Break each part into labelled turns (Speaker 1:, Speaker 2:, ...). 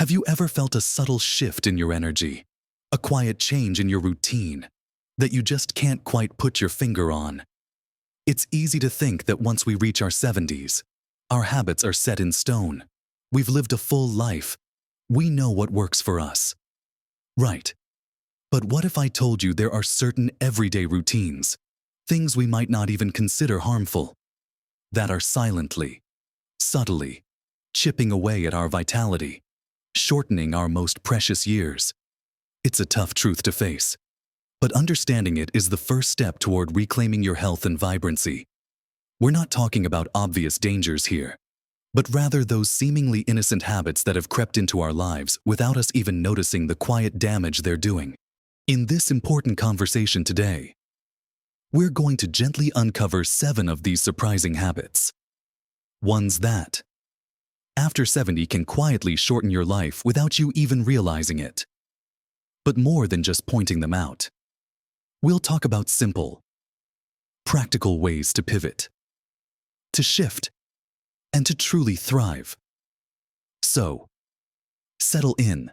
Speaker 1: Have you ever felt a subtle shift in your energy, a quiet change in your routine that you just can't quite put your finger on? It's easy to think that once we reach our 70s, our habits are set in stone. We've lived a full life. We know what works for us. Right. But what if I told you there are certain everyday routines, things we might not even consider harmful, that are silently, subtly, chipping away at our vitality, shortening our most precious years? It's a tough truth to face, but understanding it is the first step toward reclaiming your health and vibrancy. We're not talking about obvious dangers here, but rather those seemingly innocent habits that have crept into our lives without us even noticing the quiet damage they're doing. In this important conversation today, we're going to gently uncover 7 of these surprising habits. Ones that, after 70, can quietly shorten your life without you even realizing it. But more than just pointing them out, we'll talk about simple, practical ways to pivot, to shift, and to truly thrive. So, settle in,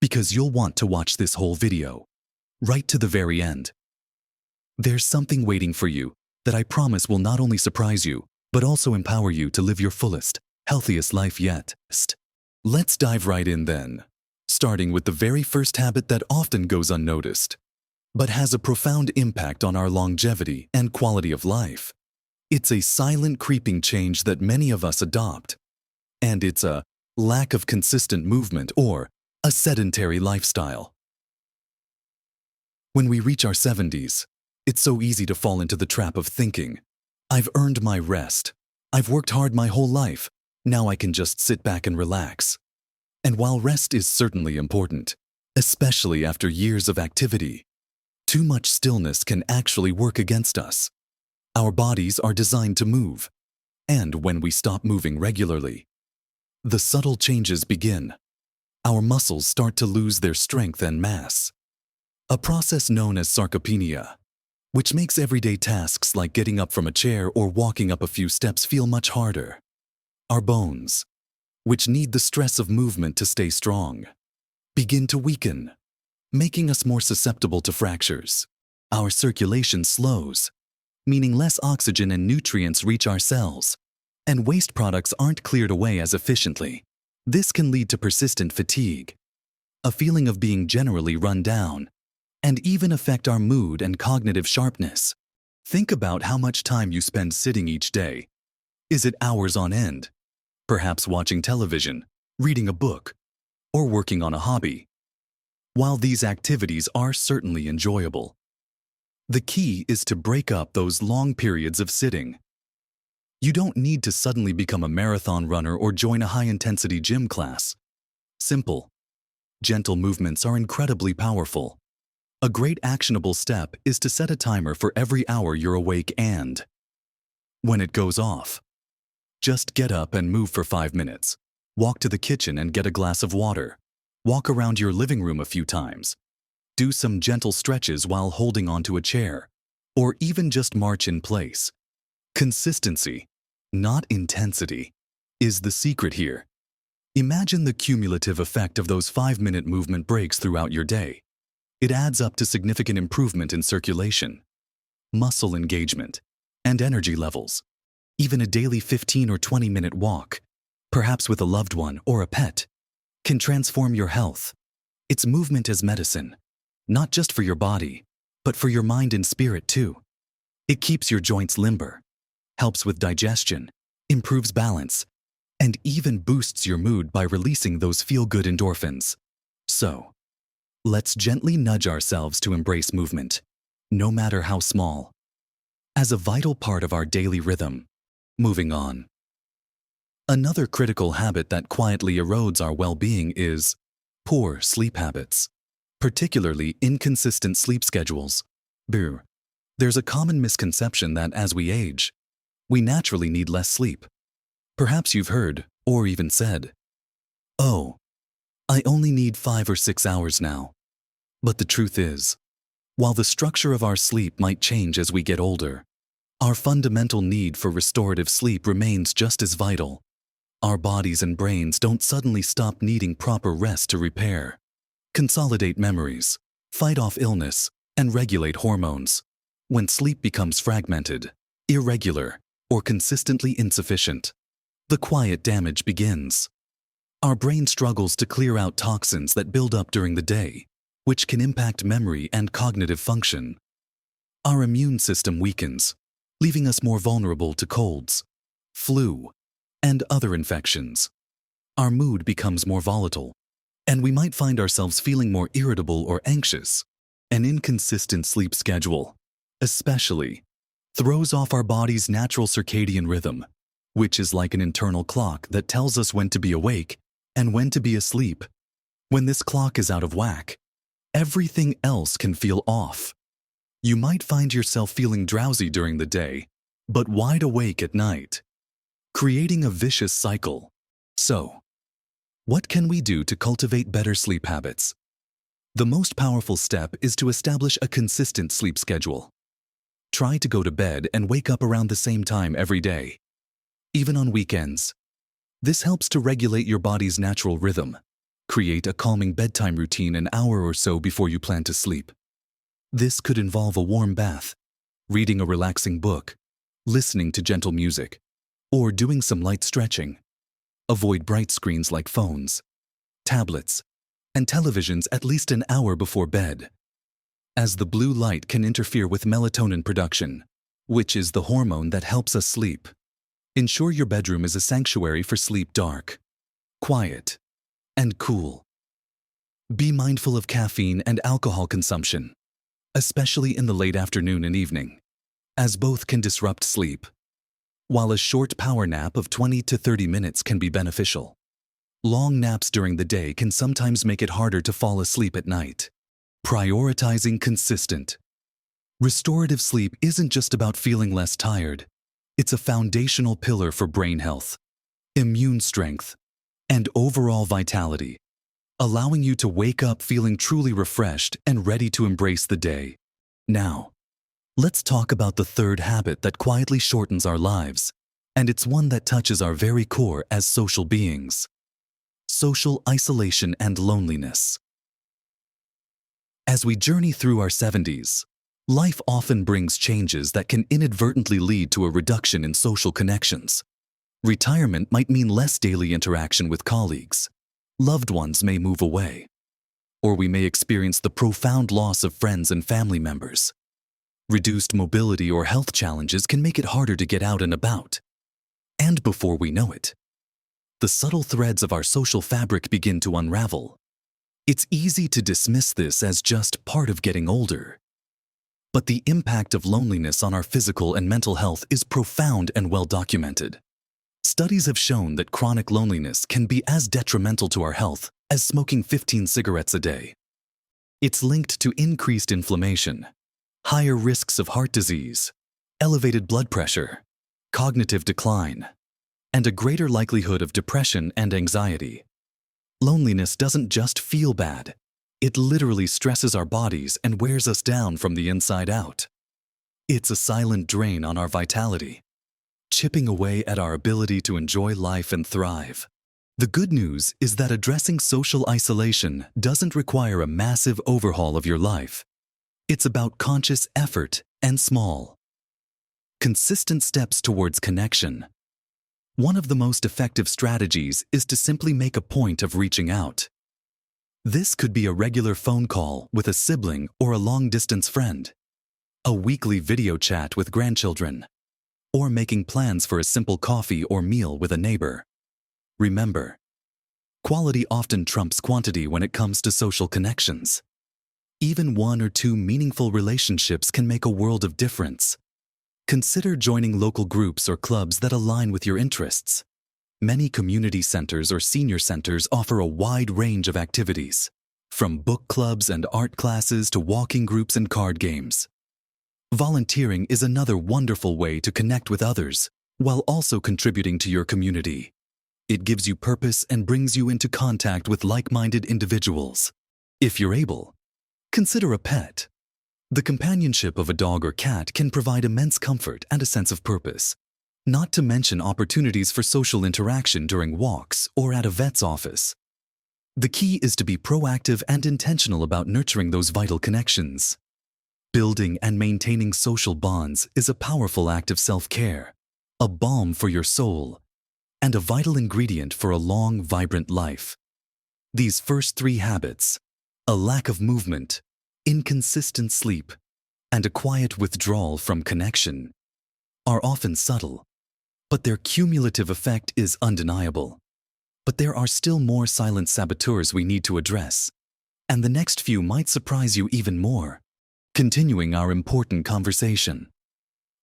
Speaker 1: because you'll want to watch this whole video, right to the very end. There's something waiting for you that I promise will not only surprise you, but also empower you to live your fullest, healthiest life yet. Let's dive right in then, starting with the very first habit that often goes unnoticed, but has a profound impact on our longevity and quality of life. It's a silent creeping change that many of us adopt, and it's a lack of consistent movement or a sedentary lifestyle. When we reach our 70s, it's so easy to fall into the trap of thinking, I've earned my rest. I've worked hard my whole life. Now I can just sit back and relax. And while rest is certainly important, especially after years of activity, too much stillness can actually work against us. Our bodies are designed to move, and when we stop moving regularly, the subtle changes begin. Our muscles start to lose their strength and mass, a process known as sarcopenia, which makes everyday tasks like getting up from a chair or walking up a few steps feel much harder. Our bones, which need the stress of movement to stay strong, begin to weaken, making us more susceptible to fractures. Our circulation slows, meaning less oxygen and nutrients reach our cells, and waste products aren't cleared away as efficiently. This can lead to persistent fatigue, a feeling of being generally run down, and even affect our mood and cognitive sharpness. Think about how much time you spend sitting each day. Is it hours on end? Perhaps watching television, reading a book, or working on a hobby. While these activities are certainly enjoyable, the key is to break up those long periods of sitting. You don't need to suddenly become a marathon runner or join a high-intensity gym class. Simple, gentle movements are incredibly powerful. A great actionable step is to set a timer for every hour you're awake, and when it goes off, just get up and move for 5 minutes. Walk to the kitchen and get a glass of water. Walk around your living room a few times. Do some gentle stretches while holding onto a chair, or even just march in place. Consistency, not intensity, is the secret here. Imagine the cumulative effect of those 5-minute movement breaks throughout your day. It adds up to significant improvement in circulation, muscle engagement, and energy levels. Even a daily 15 or 20-minute walk, perhaps with a loved one or a pet, can transform your health. It's movement as medicine, not just for your body, but for your mind and spirit too. It keeps your joints limber, helps with digestion, improves balance, and even boosts your mood by releasing those feel-good endorphins. So, let's gently nudge ourselves to embrace movement, no matter how small, as a vital part of our daily rhythm. Moving on. Another critical habit that quietly erodes our well-being is poor sleep habits, particularly inconsistent sleep schedules. There's a common misconception that as we age, we naturally need less sleep. Perhaps you've heard, or even said, "Oh, I only need 5 or 6 hours now." But the truth is, while the structure of our sleep might change as we get older, our fundamental need for restorative sleep remains just as vital. Our bodies and brains don't suddenly stop needing proper rest to repair, consolidate memories, fight off illness, and regulate hormones. When sleep becomes fragmented, irregular, or consistently insufficient, the quiet damage begins. Our brain struggles to clear out toxins that build up during the day, which can impact memory and cognitive function. Our immune system weakens, leaving us more vulnerable to colds, flu, and other infections. Our mood becomes more volatile, and we might find ourselves feeling more irritable or anxious. An inconsistent sleep schedule, especially, throws off our body's natural circadian rhythm, which is like an internal clock that tells us when to be awake and when to be asleep. When this clock is out of whack, everything else can feel off. You might find yourself feeling drowsy during the day, but wide awake at night, creating a vicious cycle. So, what can we do to cultivate better sleep habits? The most powerful step is to establish a consistent sleep schedule. Try to go to bed and wake up around the same time every day, even on weekends. This helps to regulate your body's natural rhythm. Create a calming bedtime routine an hour or so before you plan to sleep. This could involve a warm bath, reading a relaxing book, listening to gentle music, or doing some light stretching. Avoid bright screens like phones, tablets, and televisions at least an hour before bed, as the blue light can interfere with melatonin production, which is the hormone that helps us sleep. Ensure your bedroom is a sanctuary for sleep, dark, quiet, and cool. Be mindful of caffeine and alcohol consumption, especially in the late afternoon and evening, as both can disrupt sleep. While a short power nap of 20 to 30 minutes can be beneficial, long naps during the day can sometimes make it harder to fall asleep at night. Prioritizing consistent, restorative sleep isn't just about feeling less tired. It's a foundational pillar for brain health, immune strength, and overall vitality, allowing you to wake up feeling truly refreshed and ready to embrace the day. Now, let's talk about the third habit that quietly shortens our lives, and it's one that touches our very core as social beings: social isolation and loneliness. As we journey through our 70s, life often brings changes that can inadvertently lead to a reduction in social connections. Retirement might mean less daily interaction with colleagues. Loved ones may move away, or we may experience the profound loss of friends and family members. Reduced mobility or health challenges can make it harder to get out and about. And before we know it, the subtle threads of our social fabric begin to unravel. It's easy to dismiss this as just part of getting older. But the impact of loneliness on our physical and mental health is profound and well documented. Studies have shown that chronic loneliness can be as detrimental to our health as smoking 15 cigarettes a day. It's linked to increased inflammation, higher risks of heart disease, elevated blood pressure, cognitive decline, and a greater likelihood of depression and anxiety. Loneliness doesn't just feel bad. It literally stresses our bodies and wears us down from the inside out. It's a silent drain on our vitality, chipping away at our ability to enjoy life and thrive. The good news is that addressing social isolation doesn't require a massive overhaul of your life. It's about conscious effort and small, consistent steps towards connection. One of the most effective strategies is to simply make a point of reaching out. This could be a regular phone call with a sibling or a long-distance friend, a weekly video chat with grandchildren, or making plans for a simple coffee or meal with a neighbor. Remember, quality often trumps quantity when it comes to social connections. Even 1 or 2 meaningful relationships can make a world of difference. Consider joining local groups or clubs that align with your interests. Many community centers or senior centers offer a wide range of activities, from book clubs and art classes to walking groups and card games. Volunteering is another wonderful way to connect with others while also contributing to your community. It gives you purpose and brings you into contact with like-minded individuals. If you're able, consider a pet. The companionship of a dog or cat can provide immense comfort and a sense of purpose, not to mention opportunities for social interaction during walks or at a vet's office. The key is to be proactive and intentional about nurturing those vital connections. Building and maintaining social bonds is a powerful act of self-care, a balm for your soul, and a vital ingredient for a long, vibrant life. These first three habits, a lack of movement, inconsistent sleep, and a quiet withdrawal from connection, are often subtle, but their cumulative effect is undeniable. But there are still more silent saboteurs we need to address, and the next few might surprise you even more. Continuing our important conversation.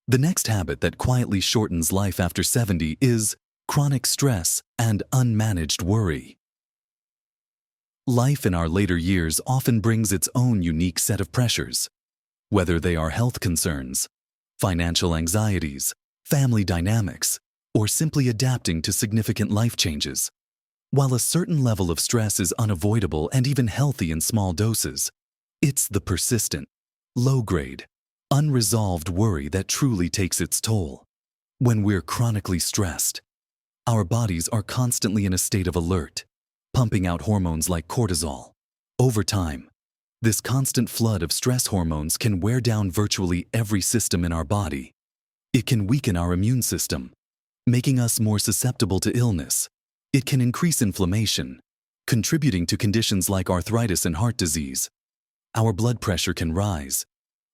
Speaker 1: The next habit that quietly shortens life after 70 is chronic stress and unmanaged worry. Life in our later years often brings its own unique set of pressures, whether they are health concerns, financial anxieties, family dynamics, or simply adapting to significant life changes. While a certain level of stress is unavoidable and even healthy in small doses, it's the persistent, low-grade, unresolved worry that truly takes its toll. When we're chronically stressed, our bodies are constantly in a state of alert, pumping out hormones like cortisol. Over time, this constant flood of stress hormones can wear down virtually every system in our body. It can weaken our immune system, making us more susceptible to illness. It can increase inflammation, contributing to conditions like arthritis and heart disease. Our blood pressure can rise,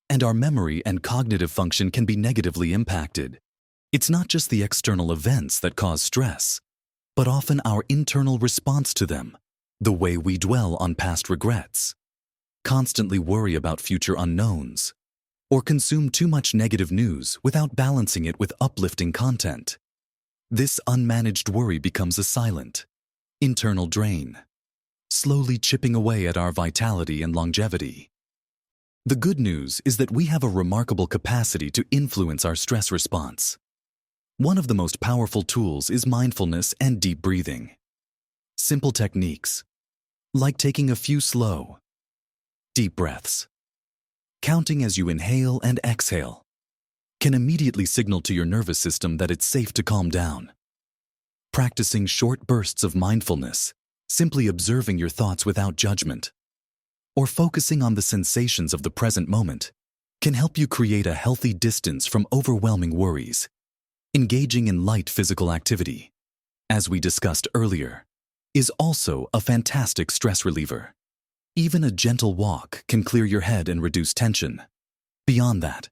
Speaker 1: and our memory and cognitive function can be negatively impacted. It's not just the external events that cause stress, but often our internal response to them, the way we dwell on past regrets, constantly worry about future unknowns, or consume too much negative news without balancing it with uplifting content. This unmanaged worry becomes a silent, internal drain, slowly chipping away at our vitality and longevity. The good news is that we have a remarkable capacity to influence our stress response. One of the most powerful tools is mindfulness and deep breathing. Simple techniques, like taking a few slow, deep breaths, counting as you inhale and exhale, can immediately signal to your nervous system that it's safe to calm down. Practicing short bursts of mindfulness, simply observing your thoughts without judgment, or focusing on the sensations of the present moment, can help you create a healthy distance from overwhelming worries. Engaging in light physical activity, as we discussed earlier, is also a fantastic stress reliever. Even a gentle walk can clear your head and reduce tension. Beyond that,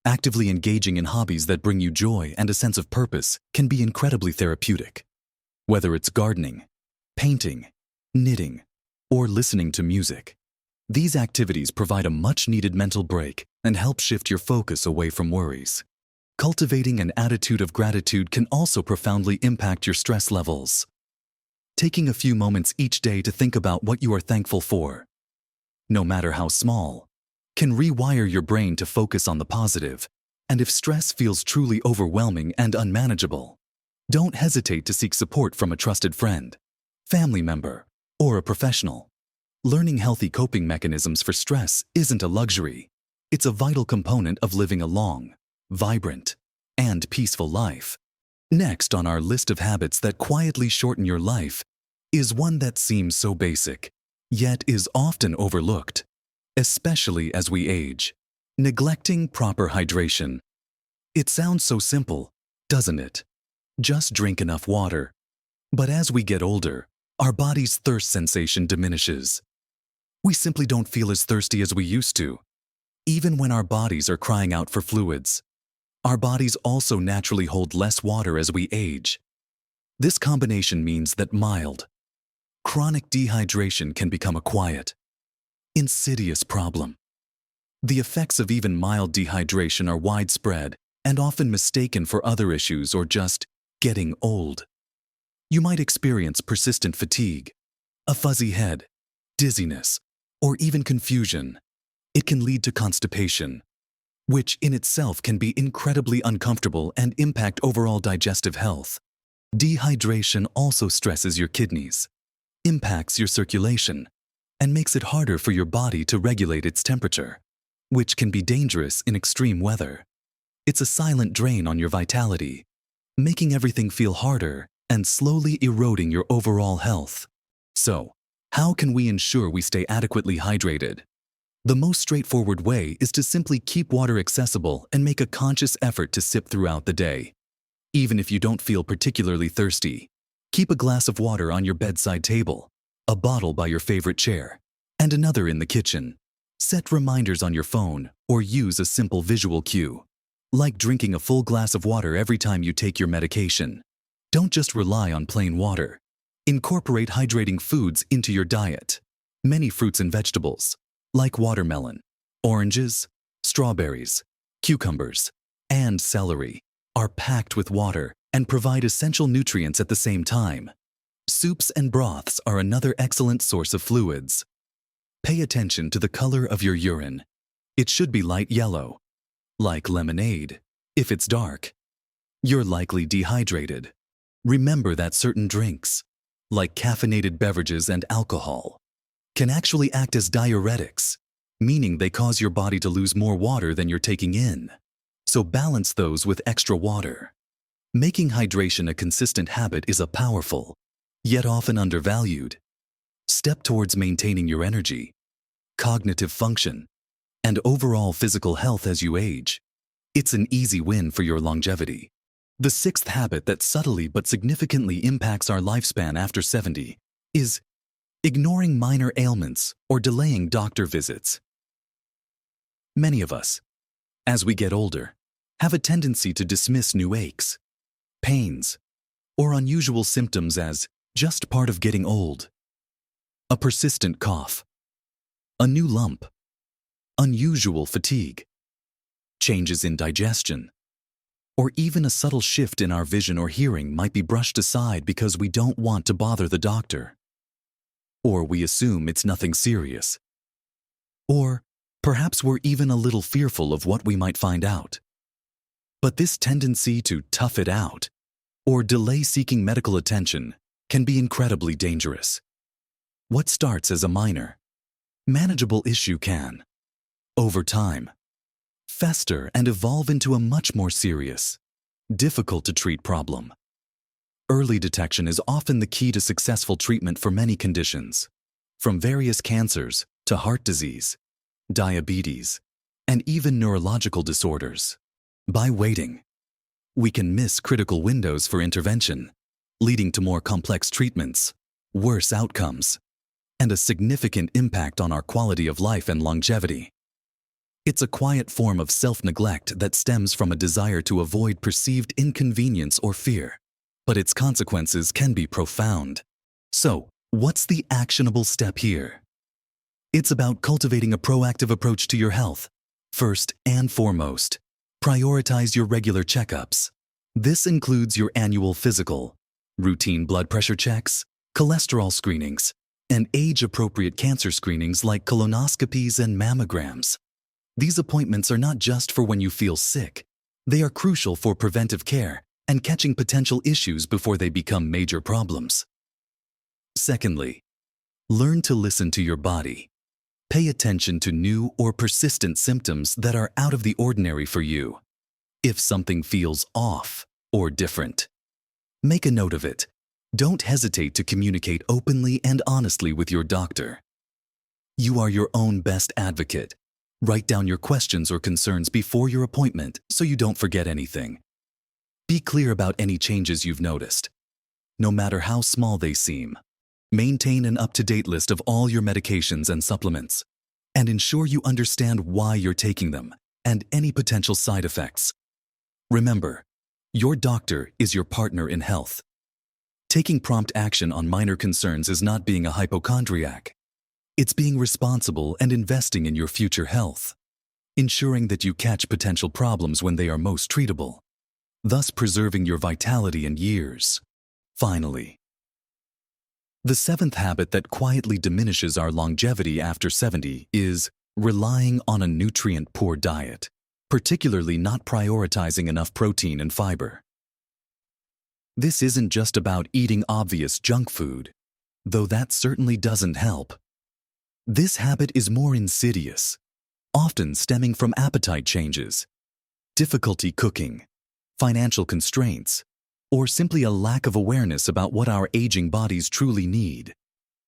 Speaker 1: actively engaging in hobbies that bring you joy and a sense of purpose can be incredibly therapeutic. Whether it's gardening, painting, knitting, or listening to music, these activities provide a much-needed mental break and help shift your focus away from worries. Cultivating an attitude of gratitude can also profoundly impact your stress levels. Taking a few moments each day to think about what you are thankful for, no matter how small, can rewire your brain to focus on the positive. And if stress feels truly overwhelming and unmanageable, don't hesitate to seek support from a trusted friend, family member, or a professional. Learning healthy coping mechanisms for stress isn't a luxury. It's a vital component of living a long, vibrant, and peaceful life. Next on our list of habits that quietly shorten your life is one that seems so basic, yet is often overlooked, especially as we age: neglecting proper hydration. It sounds so simple, doesn't it? Just drink enough water. But as we get older, our body's thirst sensation diminishes. We simply don't feel as thirsty as we used to, even when our bodies are crying out for fluids. Our bodies also naturally hold less water as we age. This combination means that mild, chronic dehydration can become a quiet, insidious problem. The effects of even mild dehydration are widespread and often mistaken for other issues or just getting old. You might experience persistent fatigue, a fuzzy head, dizziness, or even confusion. It can lead to constipation, which in itself can be incredibly uncomfortable and impact overall digestive health. Dehydration also stresses your kidneys, impacts your circulation, and makes it harder for your body to regulate its temperature, which can be dangerous in extreme weather. It's a silent drain on your vitality, making everything feel harder and slowly eroding your overall health. So, how can we ensure we stay adequately hydrated? The most straightforward way is to simply keep water accessible and make a conscious effort to sip throughout the day. Even if you don't feel particularly thirsty, keep a glass of water on your bedside table, a bottle by your favorite chair, and another in the kitchen. Set reminders on your phone or use a simple visual cue, like drinking a full glass of water every time you take your medication. Don't just rely on plain water. Incorporate hydrating foods into your diet. Many fruits and vegetables, like watermelon, oranges, strawberries, cucumbers, and celery, are packed with water and provide essential nutrients at the same time. Soups and broths are another excellent source of fluids. Pay attention to the color of your urine. It should be light yellow, like lemonade. If it's dark, you're likely dehydrated. Remember that certain drinks, like caffeinated beverages and alcohol, can actually act as diuretics, meaning they cause your body to lose more water than you're taking in. So balance those with extra water. Making hydration a consistent habit is a powerful, yet often undervalued, step towards maintaining your energy, cognitive function, and overall physical health as you age. It's an easy win for your longevity. The sixth habit that subtly but significantly impacts our lifespan after 70 is ignoring minor ailments or delaying doctor visits. Many of us, as we get older, have a tendency to dismiss new aches, pains, or unusual symptoms as just part of getting old. A persistent cough, a new lump, unusual fatigue, changes in digestion, or even a subtle shift in our vision or hearing might be brushed aside because we don't want to bother the doctor. Or we assume it's nothing serious. Or perhaps we're even a little fearful of what we might find out. But this tendency to tough it out or delay seeking medical attention can be incredibly dangerous. What starts as a minor, manageable issue can, over time, fester and evolve into a much more serious, difficult to treat problem. Early detection is often the key to successful treatment for many conditions, from various cancers to heart disease, diabetes, and even neurological disorders. By waiting, we can miss critical windows for intervention, leading to more complex treatments, worse outcomes, and a significant impact on our quality of life and longevity. It's a quiet form of self-neglect that stems from a desire to avoid perceived inconvenience or fear, but its consequences can be profound. So, what's the actionable step here? It's about cultivating a proactive approach to your health. First and foremost, prioritize your regular checkups. This includes your annual physical, routine blood pressure checks, cholesterol screenings, and age-appropriate cancer screenings like colonoscopies and mammograms. These appointments are not just for when you feel sick. They are crucial for preventive care and catching potential issues before they become major problems. Secondly, learn to listen to your body. Pay attention to new or persistent symptoms that are out of the ordinary for you. If something feels off or different, make a note of it. Don't hesitate to communicate openly and honestly with your doctor. You are your own best advocate. Write down your questions or concerns before your appointment so you don't forget anything. Be clear about any changes you've noticed, no matter how small they seem. Maintain an up-to-date list of all your medications and supplements, and ensure you understand why you're taking them and any potential side effects. Remember, your doctor is your partner in health. Taking prompt action on minor concerns is not being a hypochondriac. It's being responsible and investing in your future health, ensuring that you catch potential problems when they are most treatable, thus preserving your vitality and years. Finally, the seventh habit that quietly diminishes our longevity after 70 is relying on a nutrient-poor diet, particularly not prioritizing enough protein and fiber. This isn't just about eating obvious junk food, though that certainly doesn't help. This habit is more insidious, often stemming from appetite changes, difficulty cooking, financial constraints, or simply a lack of awareness about what our aging bodies truly need.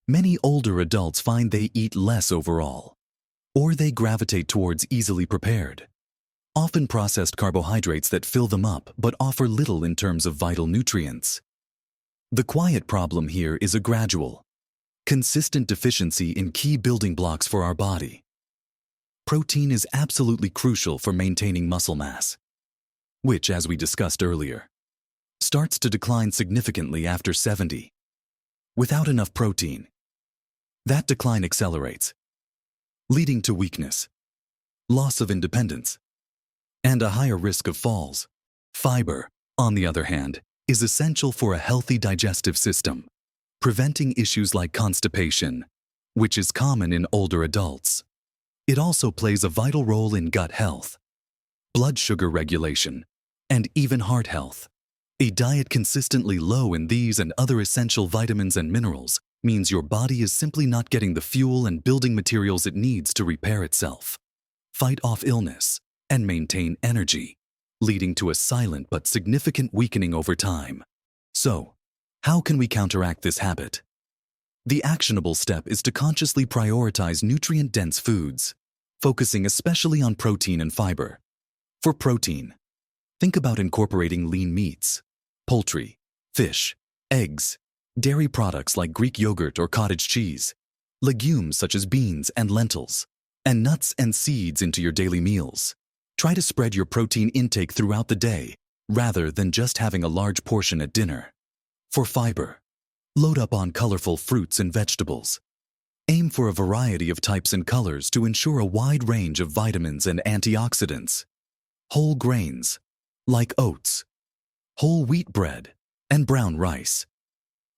Speaker 1: Many older adults find they eat less overall, or they gravitate towards easily prepared, often processed carbohydrates that fill them up but offer little in terms of vital nutrients. The quiet problem here is a gradual, consistent deficiency in key building blocks for our body. Protein is absolutely crucial for maintaining muscle mass, which, as we discussed earlier, starts to decline significantly after 70. Without enough protein, that decline accelerates, leading to weakness, loss of independence, and a higher risk of falls. Fiber, on the other hand, is essential for a healthy digestive system, preventing issues like constipation, which is common in older adults. It also plays a vital role in gut health, blood sugar regulation, and even heart health. A diet consistently low in these and other essential vitamins and minerals means your body is simply not getting the fuel and building materials it needs to repair itself, fight off illness, and maintain energy, leading to a silent but significant weakening over time. So, how can we counteract this habit? The actionable step is to consciously prioritize nutrient-dense foods, focusing especially on protein and fiber. For protein, think about incorporating lean meats, poultry, fish, eggs, dairy products like Greek yogurt or cottage cheese, legumes such as beans and lentils, and nuts and seeds into your daily meals. Try to spread your protein intake throughout the day, rather than just having a large portion at dinner. For fiber, load up on colorful fruits and vegetables. Aim for a variety of types and colors to ensure a wide range of vitamins and antioxidants. Whole grains, like oats, whole wheat bread, and brown rice,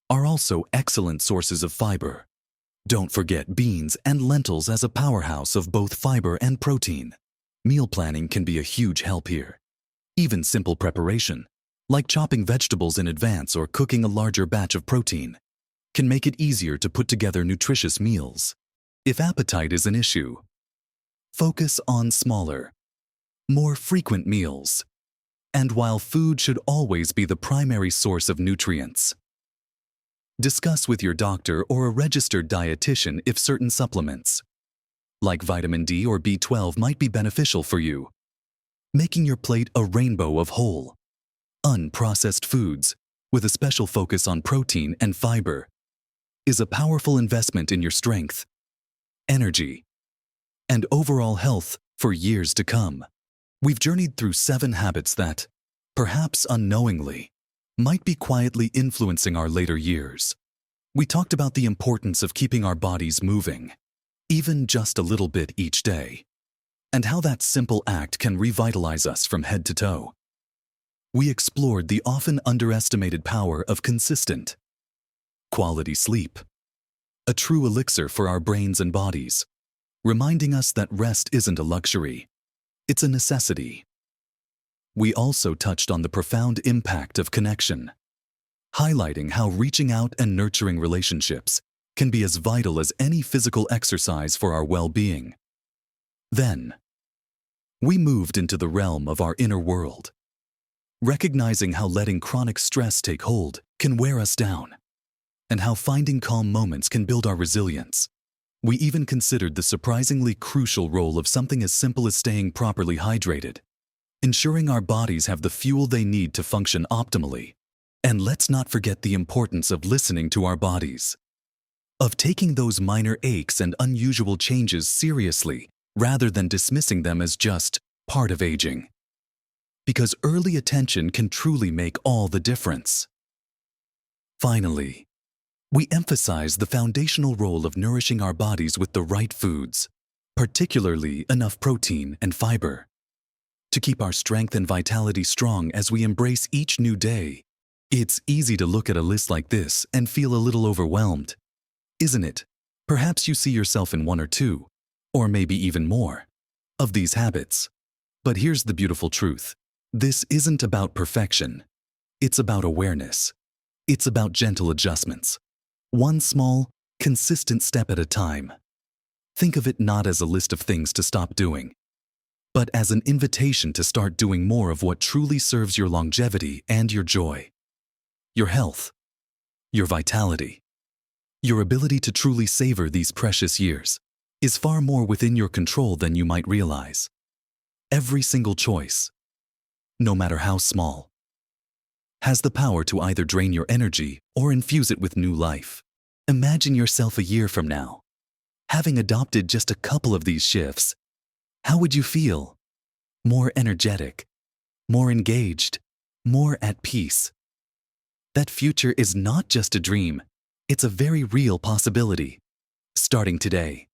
Speaker 1: are also excellent sources of fiber. Don't forget beans and lentils as a powerhouse of both fiber and protein. Meal planning can be a huge help here. Even simple preparation, like chopping vegetables in advance or cooking a larger batch of protein, can make it easier to put together nutritious meals. If appetite is an issue, focus on smaller, more frequent meals. And while food should always be the primary source of nutrients, discuss with your doctor or a registered dietitian if certain supplements, like vitamin D or B12, might be beneficial for you. Making your plate a rainbow of whole, unprocessed foods, with a special focus on protein and fiber, is a powerful investment in your strength, energy, and overall health for years to come. We've journeyed through 7 habits that, perhaps unknowingly, might be quietly influencing our later years. We talked about the importance of keeping our bodies moving, even just a little bit each day, and how that simple act can revitalize us from head to toe. We explored the often underestimated power of consistent, quality sleep, a true elixir for our brains and bodies, reminding us that rest isn't a luxury, it's a necessity. We also touched on the profound impact of connection, highlighting how reaching out and nurturing relationships can be as vital as any physical exercise for our well-being. Then, we moved into the realm of our inner world, recognizing how letting chronic stress take hold can wear us down, and how finding calm moments can build our resilience. We even considered the surprisingly crucial role of something as simple as staying properly hydrated, ensuring our bodies have the fuel they need to function optimally. And let's not forget the importance of listening to our bodies, of taking those minor aches and unusual changes seriously rather than dismissing them as just part of aging. Because early attention can truly make all the difference. Finally, we emphasize the foundational role of nourishing our bodies with the right foods, particularly enough protein and fiber, to keep our strength and vitality strong as we embrace each new day. It's easy to look at a list like this and feel a little overwhelmed, isn't it? Perhaps you see yourself in 1 or 2, or maybe even more, of these habits. But here's the beautiful truth. This isn't about perfection. It's about awareness. It's about gentle adjustments. One small, consistent step at a time. Think of it not as a list of things to stop doing, but as an invitation to start doing more of what truly serves your longevity and your joy. your health, your vitality. Your ability to truly savor these precious years is far more within your control than you might realize. Every single choice, no matter how small, has the power to either drain your energy or infuse it with new life. Imagine yourself a year from now, having adopted just a couple of these shifts. How would you feel? More energetic, more engaged, more at peace. That future is not just a dream, it's a very real possibility. Starting today,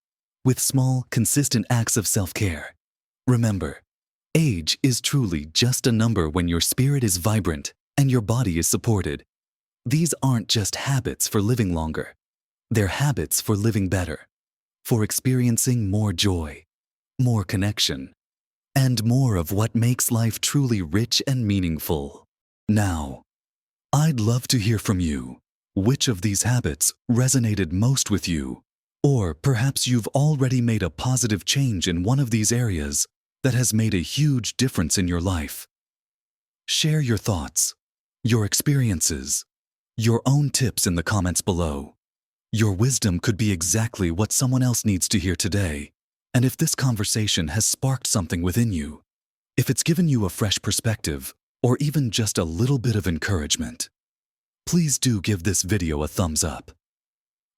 Speaker 1: with small, consistent acts of self-care. Remember, age is truly just a number when your spirit is vibrant and your body is supported. These aren't just habits for living longer. They're habits for living better, for experiencing more joy, more connection, and more of what makes life truly rich and meaningful. Now, I'd love to hear from you. Which of these habits resonated most with you? Or perhaps you've already made a positive change in one of these areas that has made a huge difference in your life. Share your thoughts, your experiences, your own tips in the comments below. Your wisdom could be exactly what someone else needs to hear today. And if this conversation has sparked something within you, if it's given you a fresh perspective, or even just a little bit of encouragement, please do give this video a thumbs up.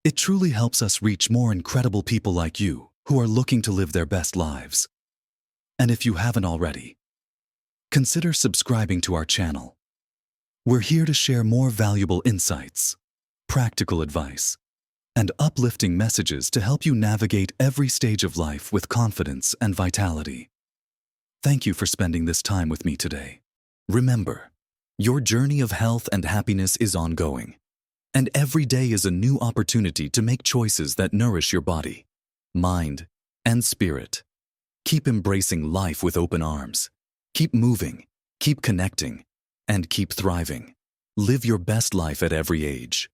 Speaker 1: It truly helps us reach more incredible people like you who are looking to live their best lives. And if you haven't already, consider subscribing to our channel. We're here to share more valuable insights, practical advice, and uplifting messages to help you navigate every stage of life with confidence and vitality. Thank you for spending this time with me today. Remember, your journey of health and happiness is ongoing, and every day is a new opportunity to make choices that nourish your body, mind, and spirit. Keep embracing life with open arms. Keep moving, keep connecting, and keep thriving. Live your best life at every age.